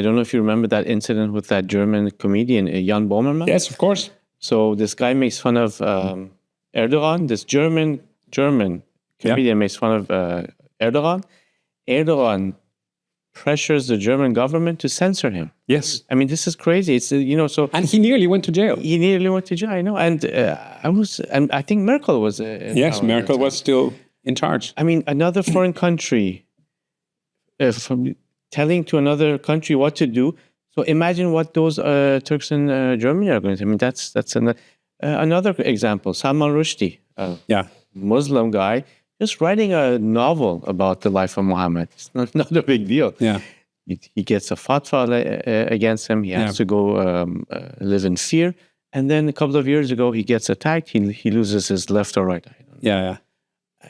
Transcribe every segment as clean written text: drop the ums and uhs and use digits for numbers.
I don't know if you remember that incident with that German comedian, Jan Böhmermann. Yes, of course. So this guy makes fun of Erdogan. This German comedian makes fun of Erdogan. Erdogan pressures the German government to censor him. Yes. I mean, this is crazy. It's And he nearly went to jail. He nearly went to jail. I know, and I think Merkel was. Yes, Merkel was still in charge. I mean, another foreign country from telling to another country what to do. So imagine what those Turks in Germany are going to. I mean, that's another example. Salman Rushdie, Muslim guy, just writing a novel about the life of Muhammad. It's not a big deal. Yeah, he gets a fatwa against him. He has to go live in fear. And then a couple of years ago, he gets attacked. He loses his left or right eye. Yeah.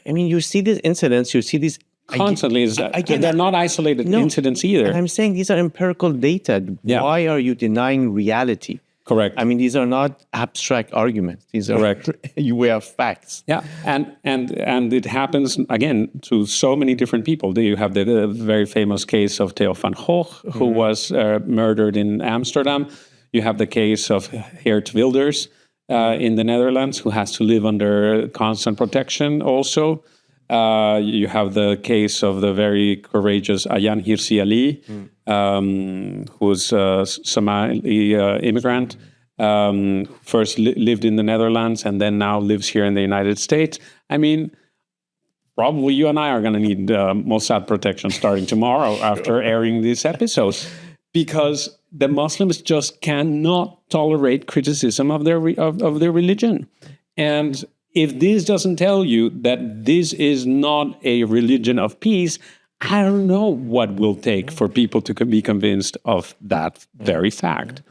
I mean, you see these incidents. You see these constantly. Again, they're not isolated incidents either. And I'm saying these are empirical data. Yeah. Why are you denying reality? Correct. I mean, these are not abstract arguments. These are correct. We have facts. Yeah, and it happens again to so many different people. You have the very famous case of Theo van Gogh, who was murdered in Amsterdam. You have the case of Geert Wilders in the Netherlands, who has to live under constant protection. Also, you have the case of the very courageous Ayaan Hirsi Ali, who's a Somali immigrant, first lived in the Netherlands and then now lives here in the United States. I mean, probably you and I are going to need Mossad protection starting tomorrow after airing these episodes, because the Muslims just cannot tolerate criticism of their religion. And if this doesn't tell you that this is not a religion of peace, I don't know what will take for people to be convinced of that very fact.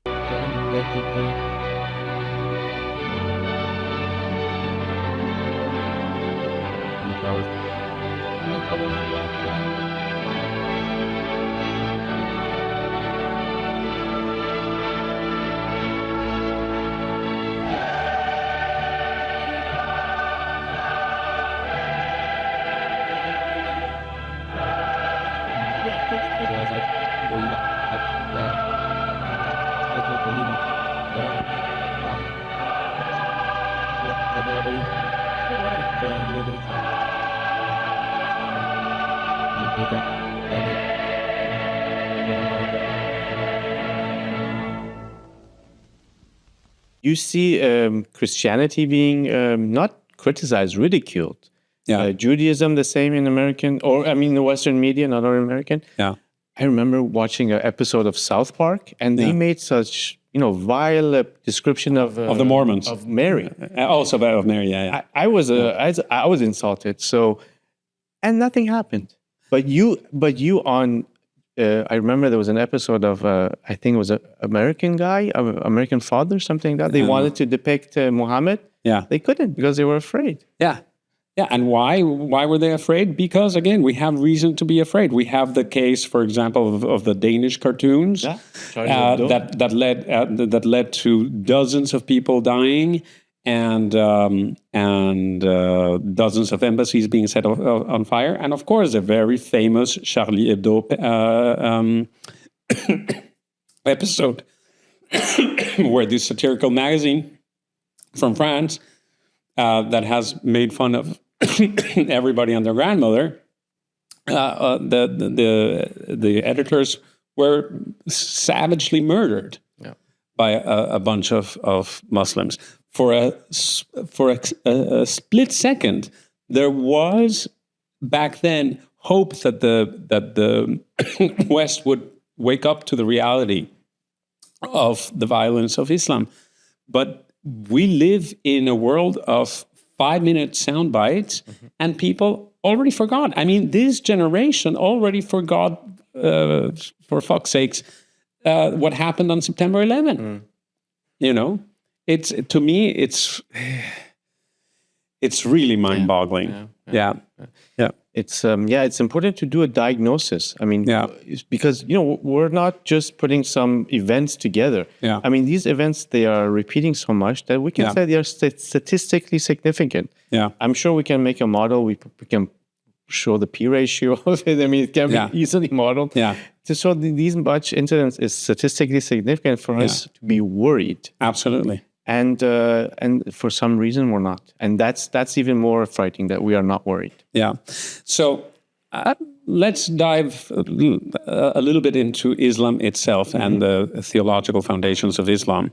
You see Christianity being not criticized, ridiculed. Yeah. Judaism, the same in the Western media, not only American. Yeah. I remember watching an episode of South Park, and they made such vile description of the Mormons, of Mary, also of Mary. Yeah. I was insulted. So, and nothing happened. But you on. I remember there was an episode of I think it was an American guy, American Father, something like that. They wanted to depict Muhammad. Yeah, they couldn't because they were afraid. Yeah. Yeah, and why were they afraid? Because again, we have reason to be afraid. We have the case, for example, of the Danish cartoons that led to dozens of people dying and dozens of embassies being set on fire, and of course, the very famous Charlie Hebdo episode, where this satirical magazine from France that has made fun of everybody and their grandmother, the editors were savagely murdered by a bunch of Muslims. For a split second, there was back then hope that the West would wake up to the reality of the violence of Islam, but we live in a world of 5-minute sound bites, and people already forgot. I mean, this generation already forgot, for fuck's sakes, what happened on September 11. It's to me, it's really mind-boggling. Yeah. It's it's important to do a diagnosis. I mean, because we're not just putting some events together. Yeah. I mean, these events, they are repeating so much that we can say they are statistically significant. Yeah. I'm sure we can make a model. We can show the P ratio of it. I mean, it can be easily modeled so these Butch incidents is statistically significant for us to be worried. Absolutely. And for some reason we're not. And that's even more frightening that we are not worried. Yeah. So let's dive a little bit into Islam itself and the theological foundations of Islam.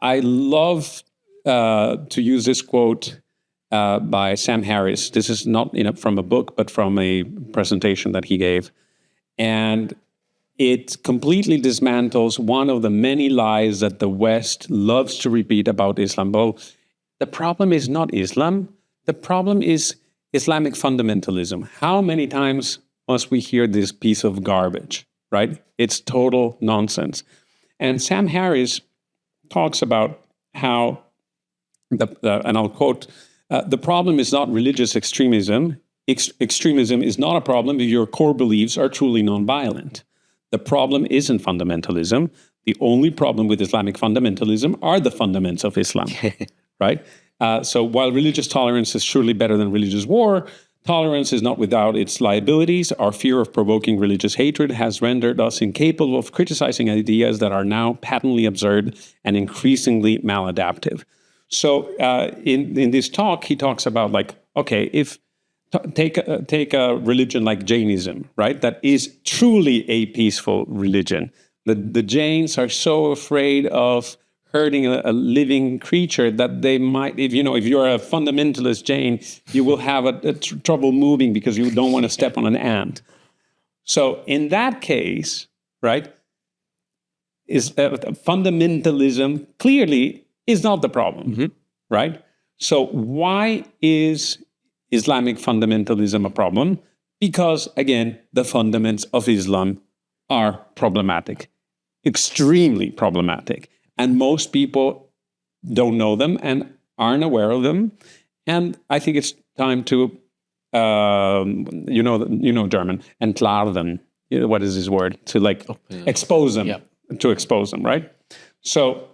I love to use this quote by Sam Harris. This is not from a book, but from a presentation that he gave. And it completely dismantles one of the many lies that the West loves to repeat about Islam. Well, the problem is not Islam. The problem is Islamic fundamentalism. How many times must we hear this piece of garbage, right? It's total nonsense. And Sam Harris talks about how, and I'll quote, the problem is not religious extremism. Extremism is not a problem if your core beliefs are truly nonviolent. The problem isn't fundamentalism. The only problem with Islamic fundamentalism are the fundamentals of Islam, right? So while religious tolerance is surely better than religious war, tolerance is not without its liabilities. Our fear of provoking religious hatred has rendered us incapable of criticizing ideas that are now patently absurd and increasingly maladaptive. So in this talk, he talks about take a religion like Jainism, right? That is truly a peaceful religion. The Jains are so afraid of hurting a living creature that they might, if you're a fundamentalist Jain, you will have trouble moving because you don't want to step on an ant. So in that case, right, is fundamentalism clearly is not the problem, right? So why is Islamic fundamentalism a problem? Because, again, the fundamentals of Islam are problematic, extremely problematic. And most people don't know them and aren't aware of them. And I think it's time to, German, entlarven. What is this word? To expose them, to expose them, right? So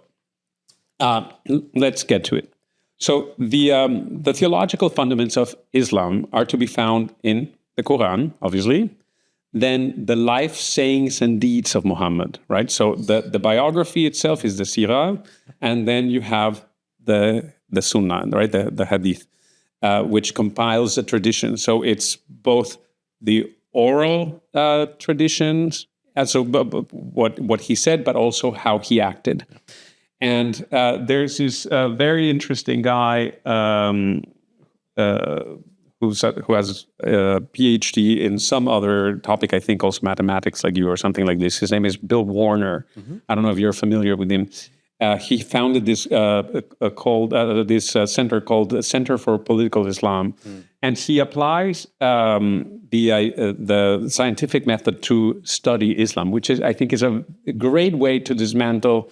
let's get to it. So the theological fundamentals of Islam are to be found in the Quran, obviously, then the life sayings and deeds of Muhammad, right? So the biography itself is the Sirah, and then you have the Sunnah, right? The Hadith, which compiles the tradition. So it's both the oral traditions, and so what he said, but also how he acted. And there's this very interesting guy who has a PhD in some other topic, I think also mathematics like you or something like this. His name is Bill Warner. I don't know if you're familiar with him. He founded this center called Center for Political Islam. And he applies the scientific method to study Islam, which I think is a great way to dismantle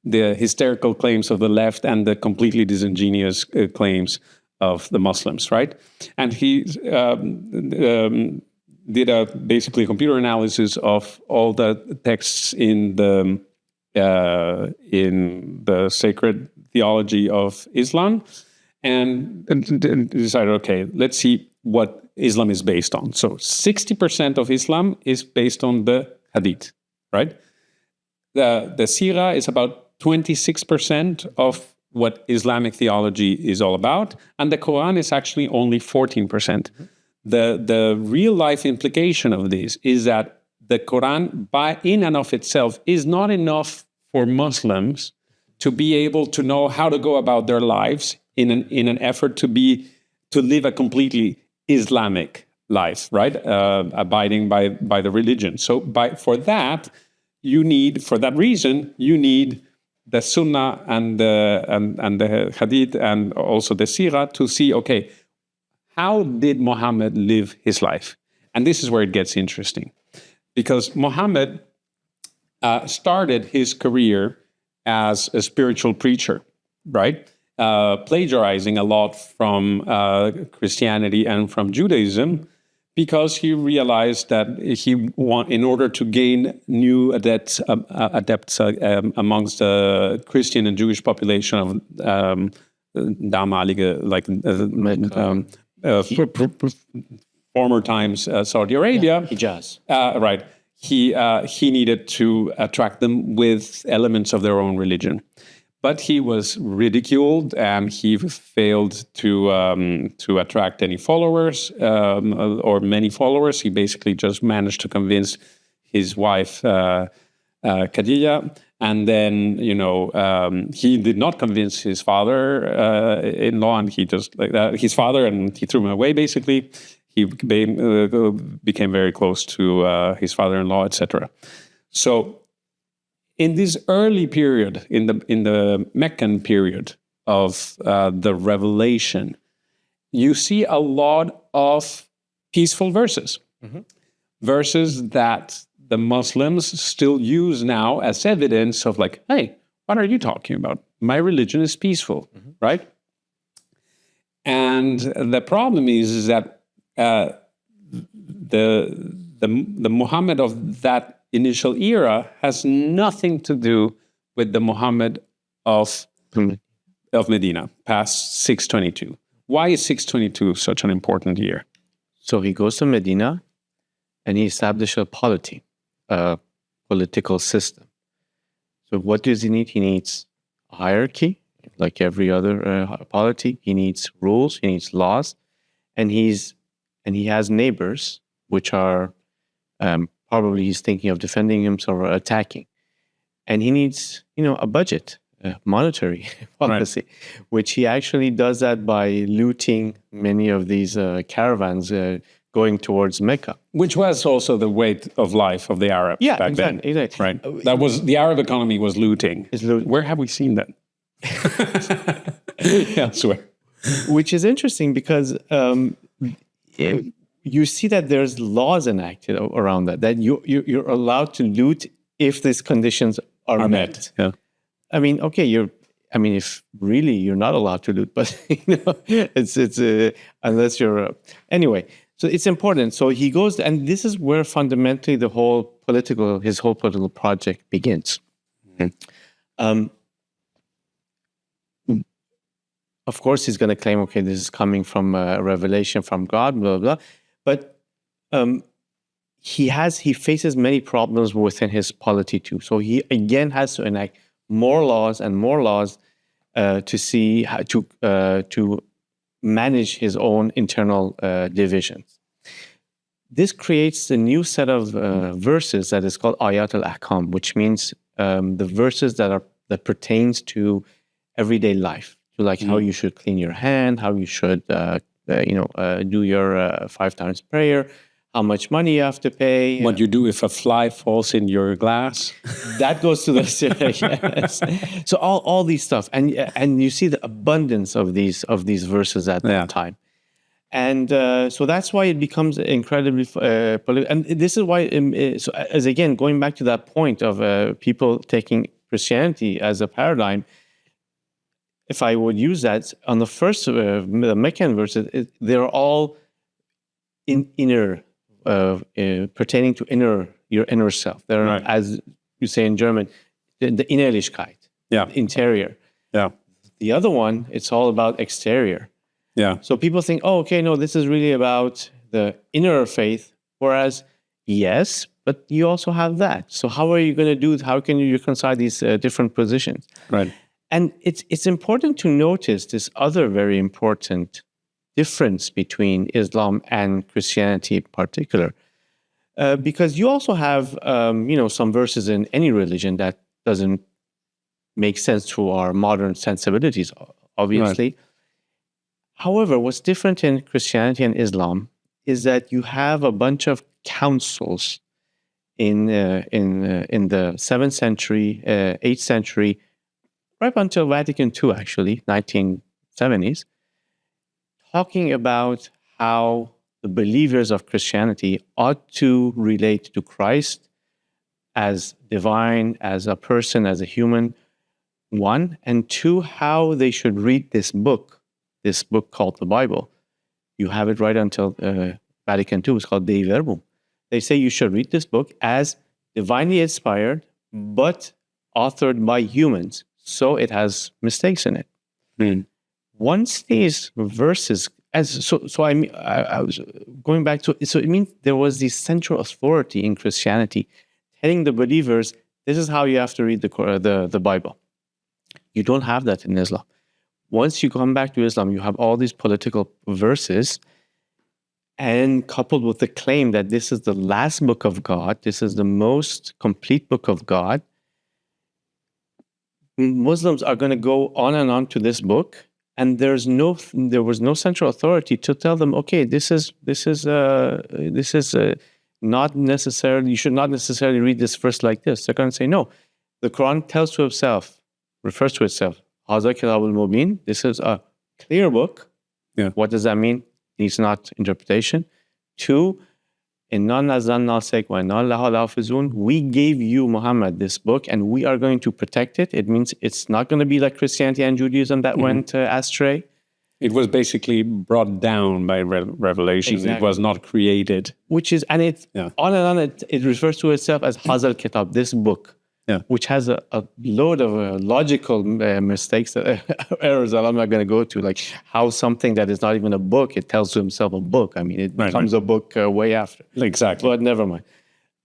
the hysterical claims of the left and the completely disingenuous claims of the Muslims, right? And he did basically a computer analysis of all the texts in the sacred theology of Islam, and decided, okay, let's see what Islam is based on. So 60% of Islam is based on the Hadith, right? The Sirah is about 26% of what Islamic theology is all about, and the Quran is actually only 14%. The real life implication of this is that the Quran, in and of itself, is not enough for Muslims to be able to know how to go about their lives in an effort to live a completely Islamic life, right? Abiding by the religion. So for that reason, you need the Sunnah and the Hadith and also the Sirah to see, okay, how did Muhammad live his life? And this is where it gets interesting, because Muhammad started his career as a spiritual preacher, right? Plagiarizing a lot from Christianity and from Judaism, because he realized that in order to gain new adepts amongst the Christian and Jewish population of damalige, former times Saudi Arabia, Hijaz, right? he needed to attract them with elements of their own religion. But he was ridiculed, and he failed to attract any followers or many followers. He basically just managed to convince his wife Khadija, and then he did not convince his father-in-law, and he just his father, and he threw him away. Basically, he became very close to his father-in-law, etc. So, in this early period, in the Meccan period of the revelation, you see a lot of peaceful verses, verses that the Muslims still use now as evidence of like, hey, what are you talking about? My religion is peaceful, right? And the problem is that the Muhammad of that initial era has nothing to do with the Muhammad of Medina, past 622. Why is 622 such an important year? So he goes to Medina and he establishes a polity, a political system. So what does he need? He needs a hierarchy, like every other polity. He needs rules, he needs laws, and he has neighbors, which are probably he's thinking of defending himself or attacking. And he needs, a budget, monetary policy, which he actually does that by looting many of these caravans going towards Mecca. Which was also the way of life of the Arabs back then. Exactly. Right. That was, the Arab economy was looting. Where have we seen that? Yeah, I swear. Which is interesting because you see that there's laws enacted around that you're allowed to loot if these conditions are met. Yeah. I mean, okay, if really you're not allowed to loot, but it's unless you're anyway. So it's important. So he goes, and this is where fundamentally his whole political project begins. Of course, he's going to claim, okay, this is coming from a revelation from God, blah, blah, blah. But he faces many problems within his polity too. So he again has to enact more laws and more laws to see how to manage his own internal divisions. This creates a new set of verses that is called Ayat al-Ahkam, which means the verses that pertains to everyday life, to like how you should clean your hand, how you should do your 5 times prayer, how much money you have to pay. What you do if a fly falls in your glass. That goes to the yes. So all these stuff, and you see the abundance of these verses at that time, and so that's why it becomes incredibly political. And this is why, so as again going back to that point of people taking Christianity as a paradigm. If I would use that on the first, the Meccan verses, they're all inner, pertaining to your inner self. They're, as you say in German, the Innerlichkeit, interior. Yeah. The other one, it's all about exterior. Yeah. So people think, oh, okay, no, this is really about the inner faith, whereas, yes, but you also have that. So how are you going to do it? How can you reconcile these different positions? Right. And it's important to notice this other very important difference between Islam and Christianity in particular, because you also have, some verses in any religion that doesn't make sense to our modern sensibilities, obviously. Right. However, what's different in Christianity and Islam is that you have a bunch of councils in the 7th century, 8th century, right up until Vatican II, actually, 1970s, talking about how the believers of Christianity ought to relate to Christ as divine, as a person, as a human, one, and two, how they should read this book called the Bible. You have it right until Vatican II. It's called Dei Verbum. They say you should read this book as divinely inspired, but authored by humans. So it has mistakes in it. Once these verses I was going back to, so it means there was this central authority in Christianity telling the believers, this is how you have to read the Bible. You don't have that in Islam. Once you come back to Islam, you have all these political verses, and coupled with the claim that this is the last book of God, this is the most complete book of God, Muslims are going to go on and on to this book, and there was no central authority to tell them, okay, this is not necessarily, you should not necessarily read this verse like this. They're going to say, no, the Quran refers to itself, Hadha Kitabul Mubin, this is a clear book. Yeah. What does that mean? Needs not interpretation. 2, Inna nazzalna al-Zikra wa inna lahu lahafizun. We gave you, Muhammad, this book, and we are going to protect it. It means it's not going to be like Christianity and Judaism that went astray. It was basically brought down by revelation. Exactly. It was not created. Which is, and it's on and on, it refers to itself as Hadha al-Kitab, this book. Yeah. Which has a load of logical mistakes, errors that I'm not going to go to, like how something that is not even a book, it tells to himself a book. I mean, it becomes a book way after. Exactly. But never mind.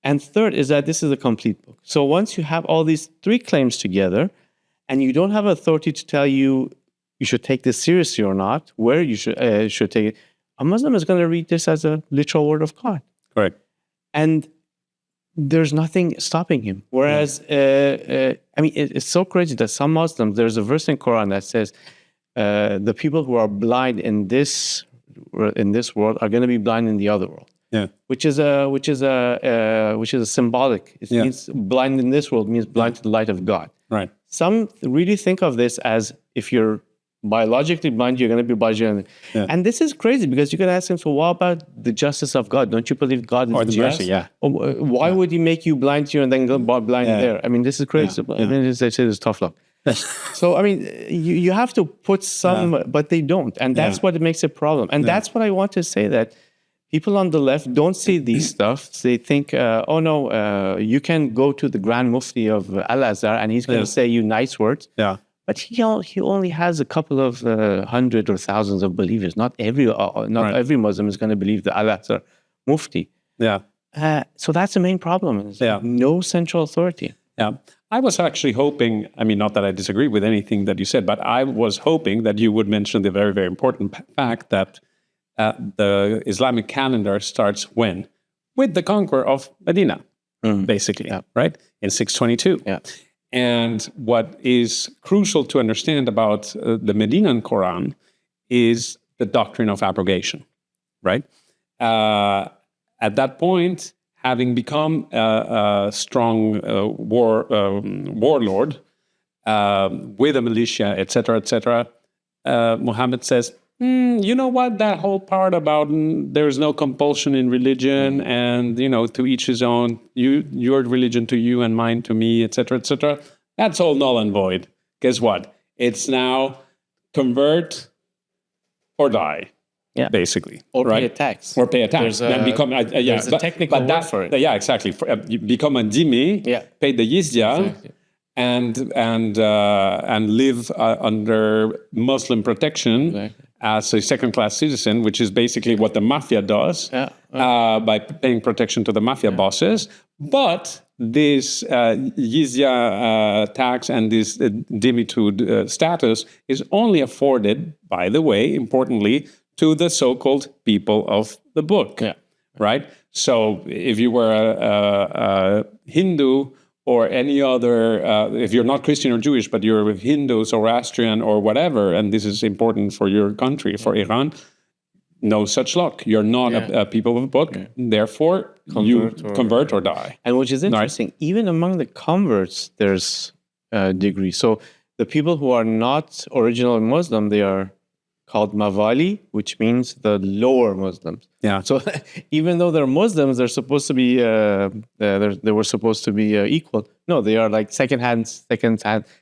And third is that this is a complete book. So once you have all these 3 claims together, and you don't have authority to tell you should take this seriously or not, where you should take it, a Muslim is going to read this as a literal word of God. Correct. And there's nothing stopping him. Whereas, I mean, it's so crazy that some Muslims, there's a verse in Quran that says, the people who are blind in this world are going to be blind in the other world. Yeah. Which is a symbolic. It means blind in this world means blind to the light of God. Right. Some really think of this as if you're biologically blind, you're going to be blind. And this is crazy because you can ask him, so what about the justice of God? Don't you believe God is just? Mercy, yeah. Why would he make you blind here and then go blind there? I mean, this is crazy. I mean, they say it's tough luck. So, I mean, you have to put some, but they don't. And that's what makes a problem. And that's what I want to say, that people on the left don't see these stuff. They think, oh no, you can go to the Grand Mufti of Al-Azhar and he's going to say you nice words. Yeah. But he only has a couple of hundred or thousands of believers. Not every Muslim is going to believe the Al-Azhar Mufti. Yeah. So that's the main problem. No central authority. Yeah. I was actually hoping, I mean, not that I disagree with anything that you said, but I was hoping that you would mention the very, very important fact that the Islamic calendar starts when? With the conqueror of Medina, basically, right? In 622. Yeah. And what is crucial to understand about the Medinan Quran is the doctrine of abrogation, right? At that point, having become a strong warlord with a militia, etc., Muhammad says, you know what, that whole part about there's no compulsion in religion and, to each his own, your religion to you and mine to me, etc., that's all null and void. Guess what? It's now convert or die, basically. Or right? pay a tax. Or pay a tax. There's a technical word for it. Yeah, exactly. Become a dhimmi, pay the jizya, and live under Muslim protection as a second-class citizen, which is basically what the mafia does by paying protection to the mafia bosses. But this jizya tax and this dhimmi status is only afforded, by the way, importantly, to the so-called people of the book, right? So if you were a Hindu or any other, if you're not Christian or Jewish, but you're Hindu, Zoroastrian, or whatever, and this is important for your country, for Iran, no such luck. You're not a people of the book. Therefore, convert or die. And which is interesting, even among the converts, there's degrees. So the people who are not original Muslim, they are called Mawali, which means the lower Muslims. Yeah. So even though they're Muslims, they're supposed to be they were supposed to be equal. No, they are like second-hand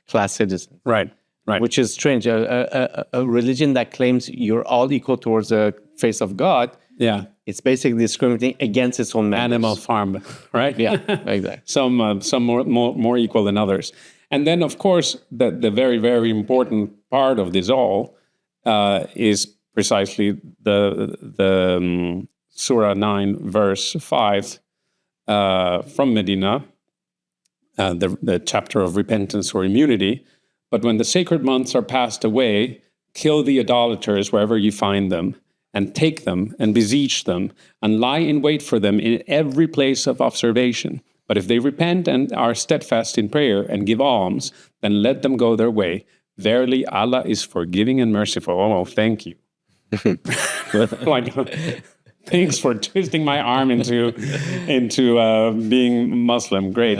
class citizens. Right. Which is strange. A religion that claims you're all equal towards the face of God. Yeah. It's basically discriminating against its own members. Animal farm, right? Yeah, exactly. Some more equal than others. And then, of course, the very, very important part of this all is precisely the Surah 9, verse 5 from Medina, the chapter of repentance or immunity. But when the sacred months are passed away, kill the idolaters wherever you find them, and take them and besiege them, and lie in wait for them in every place of observation. But if they repent and are steadfast in prayer and give alms, then let them go their way. Verily, Allah is forgiving and merciful. Oh, thank you. Like, thanks for twisting my arm into being Muslim. Great.